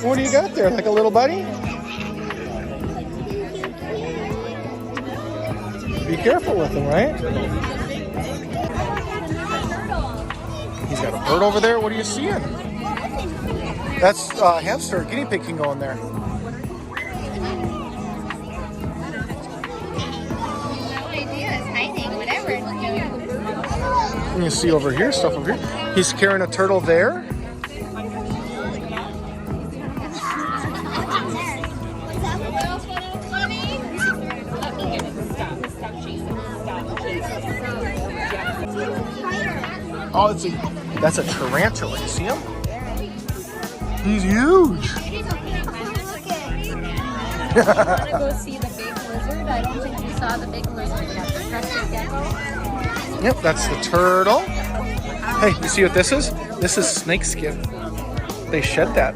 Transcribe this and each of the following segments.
What do you got there? Like a little buddy? Be careful with him, right? He's got a bird over there. What are you seeing? That's a hamster. Guinea pig can go in there. And you see over here, stuff over here. He's carrying a turtle there. Oh, that's a tarantula. You see him? He's huge. I want to go see the big lizard. I don't think we saw the big lizard yet. The crested gecko. Yep, that's the turtle. Hey, you see what this is? This is snake skin. They shed that.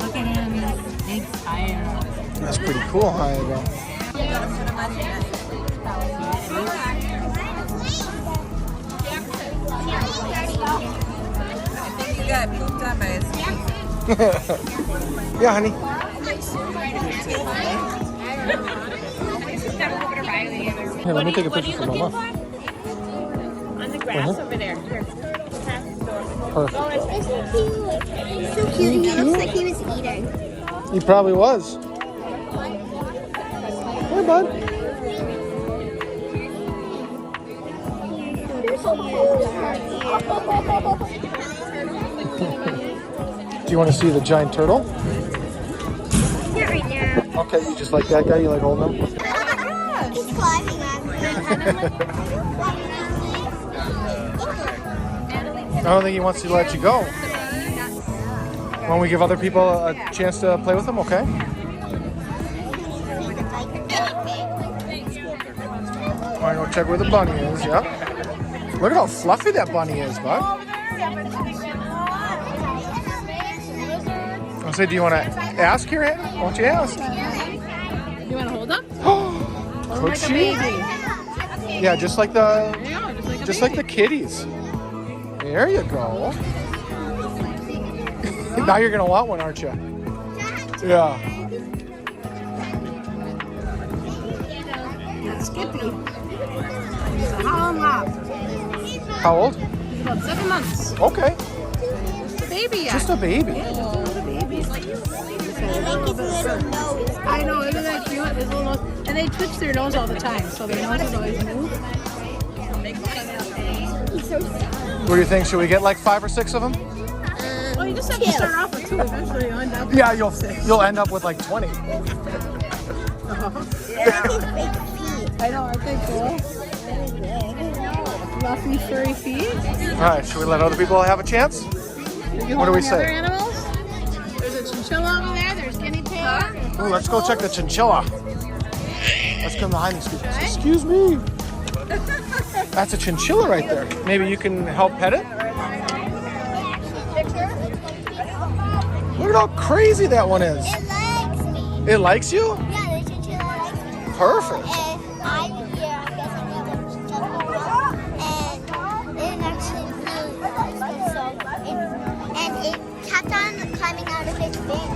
Look at him. Big tire. That's pretty cool, huh? You got pooped on by his Yeah, honey. Here, let me take a picture for Mama. On the grass over there. Here. Perfect. He's so cute. He looks like he was eating. He probably was. Hey, bud. Do you want to see the giant turtle? Not right now. Okay, you just like that guy? You like holding him? He's climbing on me. I don't think he wants to let you go. When we give other people a chance to play with him, okay? Alright, go check where the bunny is, yep. Look at how fluffy that bunny is, bud. I'll say, do you want to ask here, Anna? Why don't you ask? You want to hold up? Could like she? a baby. Yeah, just like the Yeah, just like the kitties. There you go. Now you're gonna want one, aren't you? Yeah. Skippy. He's a hollow mop. How old? He's about 7 months. Okay. It's a baby yet. Just a baby. Yeah, just a little baby. I know, isn't that cute? His little nose. And they twitch their nose all the time, so their nose is always moved. What do you think? Should we get like 5 or 6 of them? Well, you just have to start off with 2. Eventually you'll end up with Yeah, 6. you'll end up with like 20. I know, aren't they cool? Fluffy, furry feet. All right, should we let other people have a chance? What do we Other say? animals? There's a chinchilla over there. There's guinea pig. Ooh, let's go check the chinchilla. Let's come behind these people. Excuse me. That's a chinchilla right there. Maybe you can help pet it? Look at how crazy that one is. It likes me. It likes you? Yeah, the chinchilla likes me. Perfect. And I'm here, I guess I'm the other chinchilla. And it actually really likes me so. And it kept on climbing out of its bin.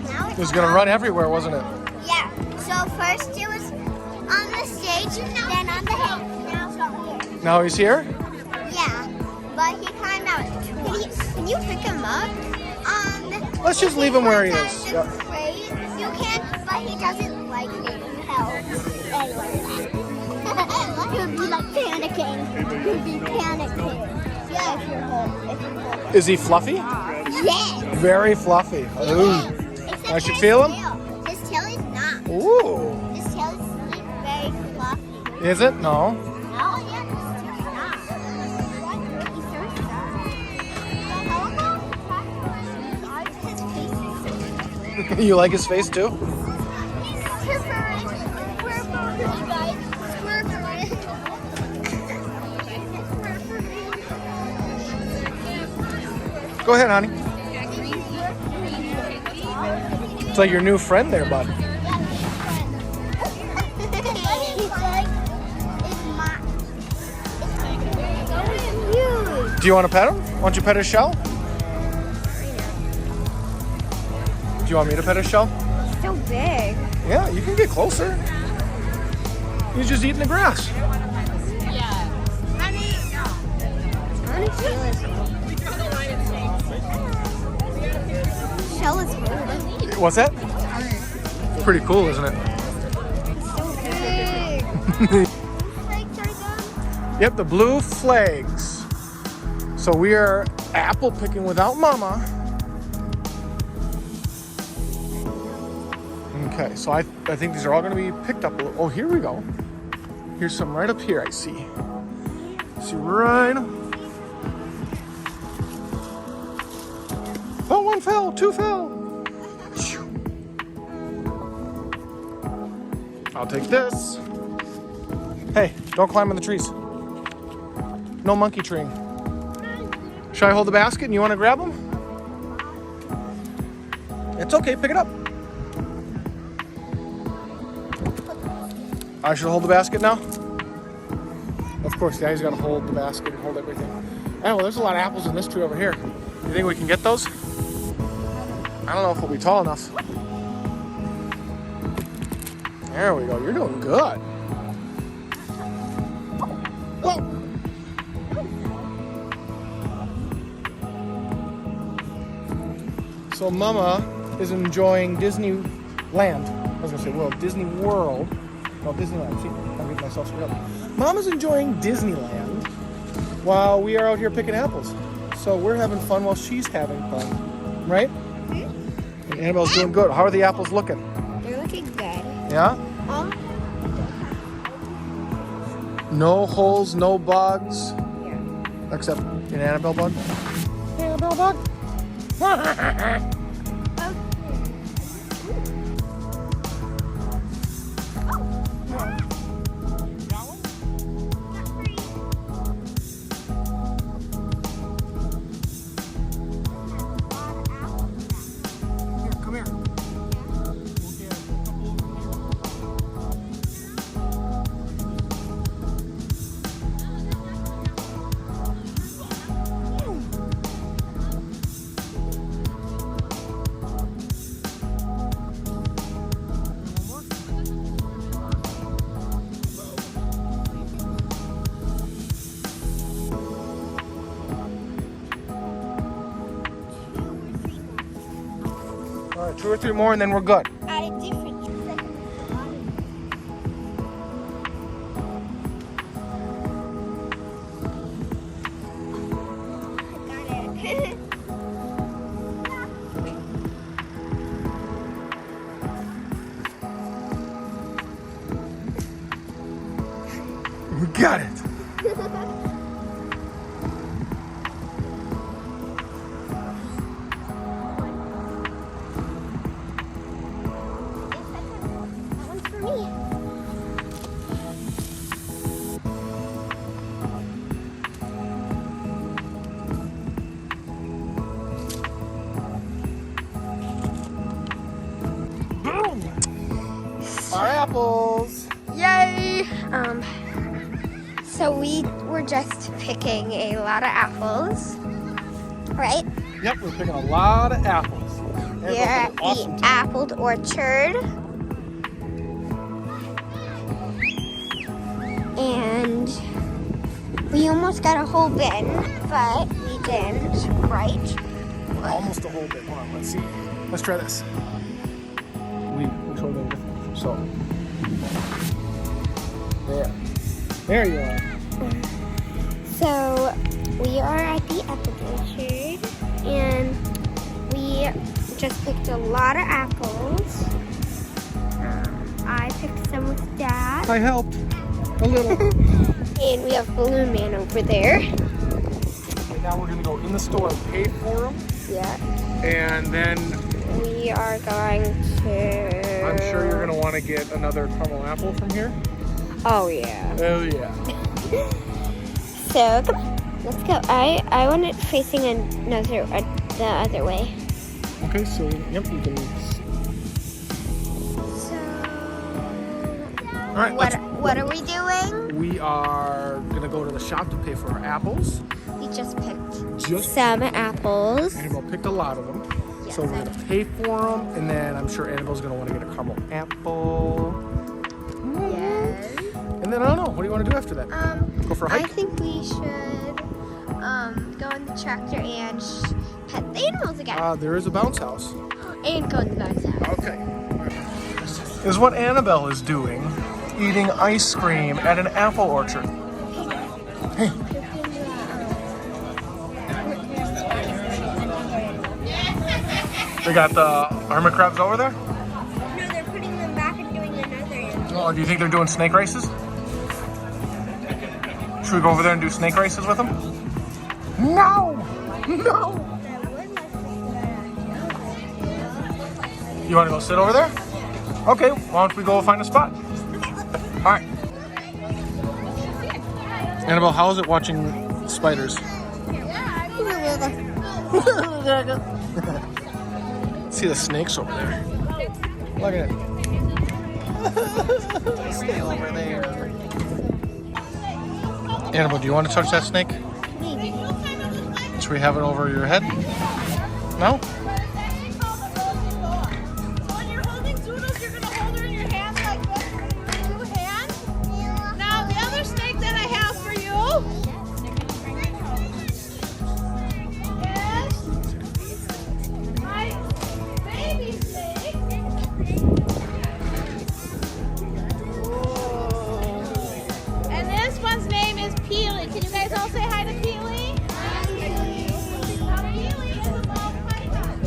Now It was gonna run everywhere, wasn't it? Yeah. So first it was on the stage, then on the hay. Now it's not here. Now he's here? Yeah. But he climbed out. Can you pick him up? Let's just leave him where he is. Yep. Yep. You can, but he doesn't like being held anywhere. He'll be like panicking. He'll be panicking. Yeah, if you're home. Is he fluffy? Yes. Very fluffy. Ooh. Except I should his feel him? tail. His tail is not. Ooh. His tail is very fluffy. Is it? No. Oh, yeah, his tail is not. He's so soft. How about his face? You like his face too? He's purple. Purple, you guys. Go ahead, honey. It's like your new friend there, bud. Do you want to pet him? Why don't you pet his shell? Do you want me to pet his shell? It's so big. Yeah, you can get closer. He's just eating the grass. Shell is hard. What's that? It's pretty cool, isn't it? So big. Flakes are done. Yep, the blue flags. So we are apple picking without Mama. Okay, so I think these are all going to be picked up. Oh, here we go. Here's some right up here, I see. See right. Oh, one fell, two fell. I'll take this. Hey, don't climb in the trees. No monkey treeing. Should I hold the basket and you want to grab them? It's okay, pick it up. I should hold the basket now? Of course, yeah, he's got to hold the basket and hold everything. Oh, well, there's a lot of apples in this tree over here. You think we can get those? I don't know if we'll be tall enough. There we go. You're doing good. Whoa. So Mama is enjoying Disneyland. I was going to say, well, Disney World. No, Disneyland. See, I'm getting myself screwed up. Mama's enjoying Disneyland while we are out here picking apples. So we're having fun while she's having fun. Right? And Annabelle's doing good. How are the apples looking? They're looking good. Yeah? No holes, no bugs. Yeah. Except an Annabelle bug. Annabelle bug. All right, 2 or 3 more and then we're good. At a different tree. Got it. We got it. That one's for me. Boom! Our apples. Yay! So we were just picking a lot of apples, right? Yep, we're picking a lot of apples. We're at the apple orchard. And we almost got a whole bin, but we didn't, right? Almost a whole bit. Hold on, let's see. Let's try this. We told them different. So, there. There you are. So we are at the apple orchard, and we just picked a lot of apples. I picked some with Dad. I helped a little. And we have Balloon Man over there. And now we're gonna go in the store and pay for them. Yeah. And then We are going to... I'm sure you're gonna want to get another caramel apple from here. Oh, yeah. Oh yeah. So, come on. Let's go. I want it facing the other way. Okay, so yep, you can. So, All right. what are we doing? We are gonna go to the shop to pay for our apples. We just picked some apples. Annabelle picked a lot of them. Yes, So we're going to pay for them, and then I'm sure Annabelle's going to want to get a caramel apple. Yes. And then I don't know, what do you want to do after that? Go for a I hike? think we should go in the tractor and pet the animals again. There is a bounce house. And go in the bounce house. Okay. This is what Annabelle is doing, eating ice cream at an apple orchard. Hey. They got the hermit crabs over there? No, they're putting them back and doing another animal. Oh, do you think they're doing snake races? Should we go over there and do snake races with them? No! No! You want to go sit over there? Okay, why don't we go find a spot? All right. Annabelle, how is it watching spiders? See the snakes over there. Look at it. Stay over there. Annabelle, do you want to touch that snake? Maybe. Should we have it over your head? No? When you're holding Zoodles, you're going to hold her in your hands like this with 2 hands. Now, the other snake that I have for you is my baby snake. And this one's name is Peely. Can you guys all say hi to Peely? Now, Peely is a ball python.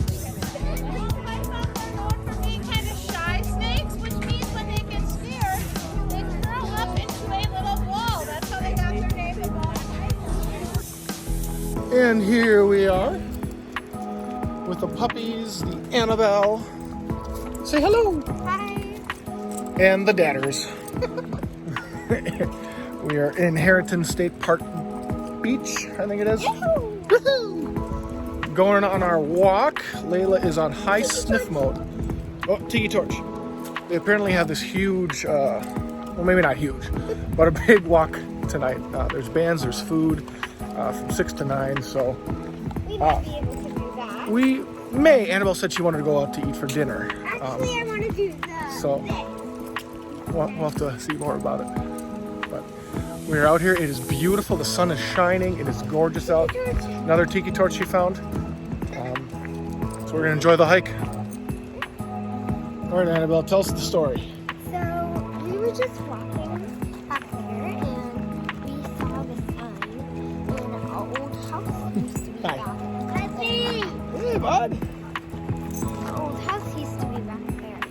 Ball pythons are known for being kind of shy snakes, which means when they get scared, they curl up into a little ball. That's how they got their name, the ball python. And here we are with the puppies, the Annabelle. Say hello. Hi. And the dadders. We are in Harrington State Park Beach, I think it is. Woohoo! Going on our walk. Layla is on high sniff mode. Oh, tiki torch. They apparently have this huge, well, maybe not huge, but a big walk tonight. There's bands, there's food from 6 to 9, so We might be able to do that. we may. Annabelle said she wanted to go out to eat for dinner. Actually, I want to do the So we'll have to see more about it. But we're out here. It is beautiful. The sun is shining. It is gorgeous out. Another tiki torch she found. So we're gonna enjoy the hike. All right, Annabelle, tell us the story. So we were just walking up there and we saw the sun in an old house used to be Hi. back. Hey, bud. The old house used to be back there.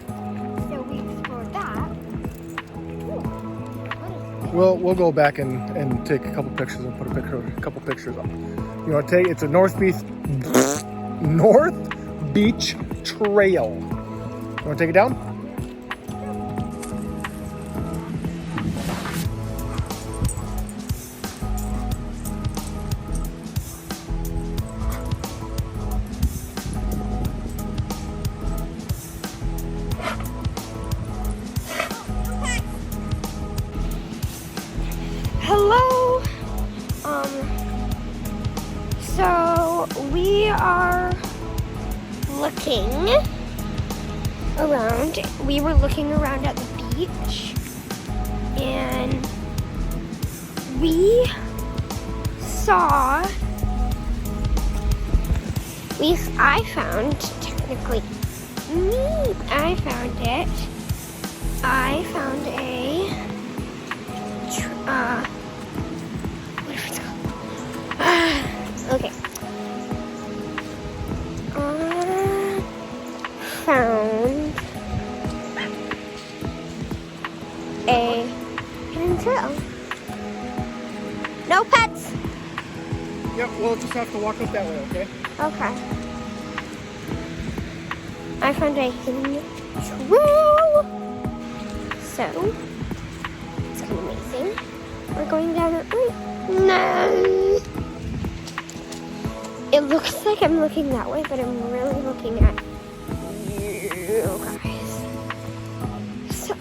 So we explored that. Ooh, what is it? We'll go back and take a couple pictures and put a couple pictures up. You want to take? It's a North Beach Trail. You want to take it down? Hello. So we are looking around. We were looking around at the beach, and we saw. I found technically. I found it. I found a. Whatever it's called. Okay. Found a hidden trail. No pets. Yep. We'll just have to walk up that way, okay? Okay. I found a hidden trail. So, it's kind of amazing. We're going down it right now. It looks like I'm looking that way, but I'm really looking at you guys. So,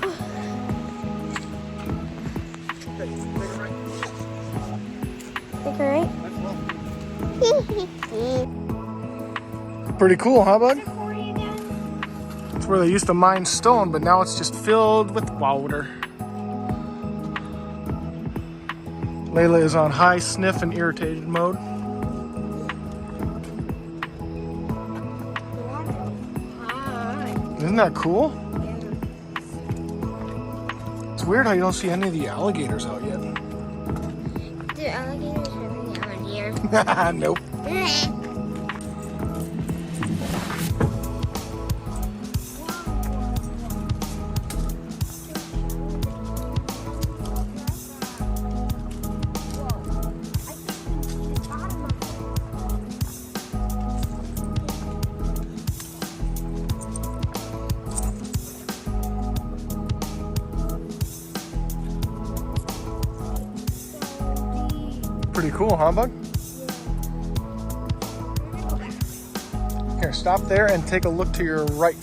Okay, take it right. take a right. That's well. Pretty cool, huh, bud? It's where they used to mine stone, but now it's just filled with water. Layla is on high sniff and irritated mode. Isn't that cool? It's weird how you don't see any of the alligators out yet. Do alligators really out here? Nope. Pretty cool, huh, bud? Here, stop there and take a look to your right.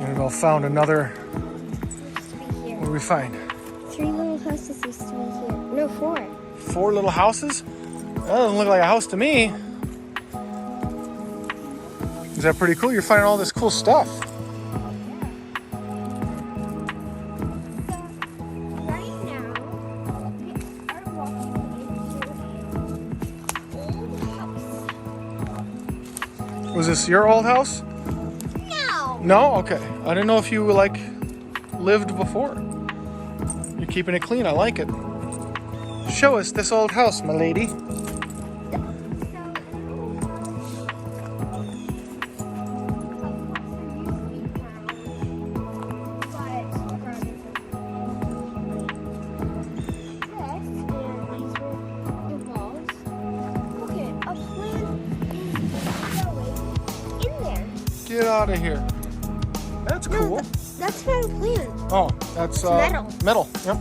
Annabelle found another. What do we find? 3 little houses used to be here. No, 4. 4 little houses? That doesn't look like a house to me. Is that pretty cool? You're finding all this cool stuff. Right now, we are walking into an old house. Was this your old house? No! No? Okay. I didn't know if you, like, lived before. You're keeping it clean. I like it. Show us this old house, my lady. Get out of here. That's cool. No, that's not a plant. Oh, that's metal. Metal. Yep.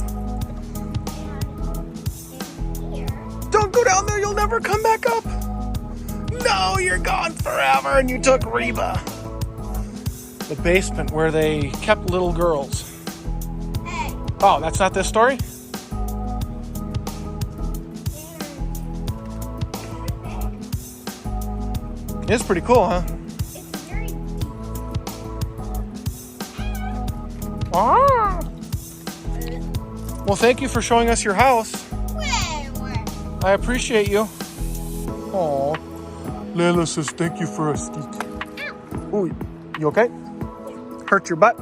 And here. Don't go down there. You'll never come back up. No, you're gone forever, and you took Reba. The basement where they kept little girls. Hey. Oh, that's not this story? It's pretty cool, huh? It's very deep. Ah. Well, thank you for showing us your house. Where? I appreciate you. Aw. Layla says thank you for a stick. Ooh, you okay? Hurt your butt?